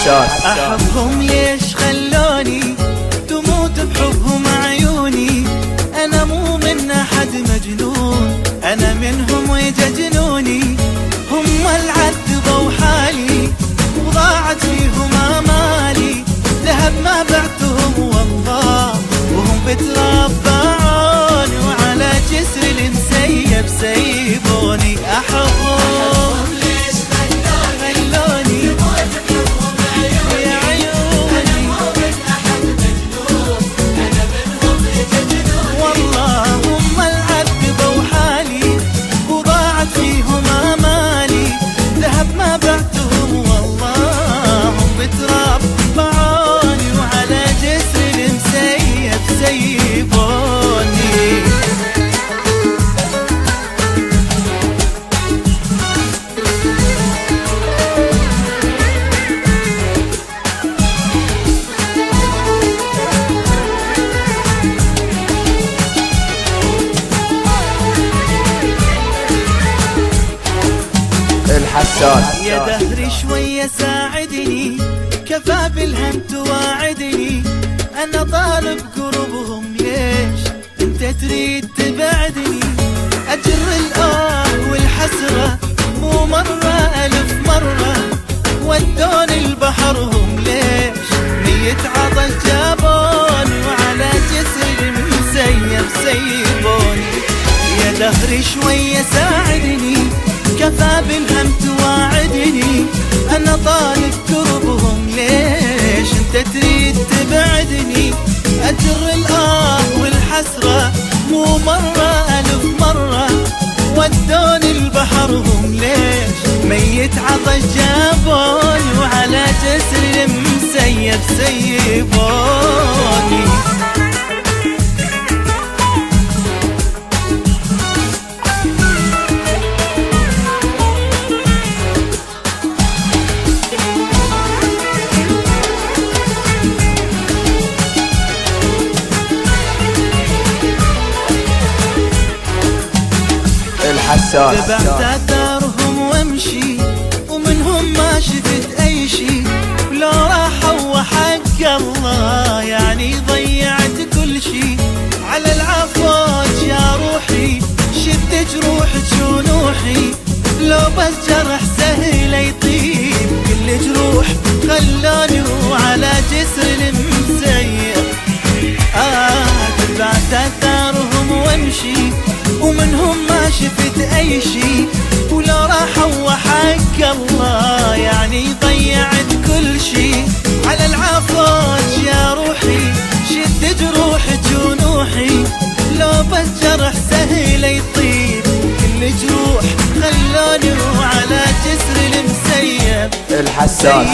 الحساس. أحبهم ليش خلوني تموت بحبهم عيوني، أنا مو من أحد مجنون، أنا منهم ويجنوني، هم العذبوا حالي وضاعت فيهم آمالي، ذهب ما بعتهم والله وهم بتربعون، وعلى جسر المسيب سيبوني. أحبهم ليش خلوني تموت بحبهم عيوني، أنا مو من أحد مجنون، أنا منهم يجنوني، والله هم العذبوا حالي وضاعت فيهم آمالي، ذهب ما بعتهم والله هم بتربعوني، وعلى جسر المسيب سيبوني. الحساس. يا دهري شوية ساعدني، كفى بالهم تواعدني، أنا طالب قربهم ليش أنت تريد تبعدني، أجر الآه والحسرة مو مرة ألف مرة، ودوني البحر هم ليش ميت عطش جابوني، وعلى جسر المسيب سيبوني. يا دهري شوية ساعدني، كفى بالهم تواعدني، أنا طالب قربهم ليش أنت تريد تبعدني، أجر الآه والحسرة مو مرة ألف مرة، ودوني البحر هم ليش ميت عطش جابوني، وعلى جسر المسيب سيبوني. تبعت اثارهم وامشي، ومنهم ما شفت اي شي، ولو راحوا وحق الله يعني ضيعت كل شي، على العفوات يا روحي شد جروحك ونوحي، لو بس جرح سهل يطيب كل جروح خلوني، وعلى جسر المسيب تبعت اثارهم وامشي، ومنهم ما شفت اي شي، ولو راحوا وحق الله يعني ضيعت كل شي، على العفوات يا روحي شد جروحك ونوحي، لو بس جرح سهل يطيب كل جروح خلوني، وعلى جسر المسيب الحساس.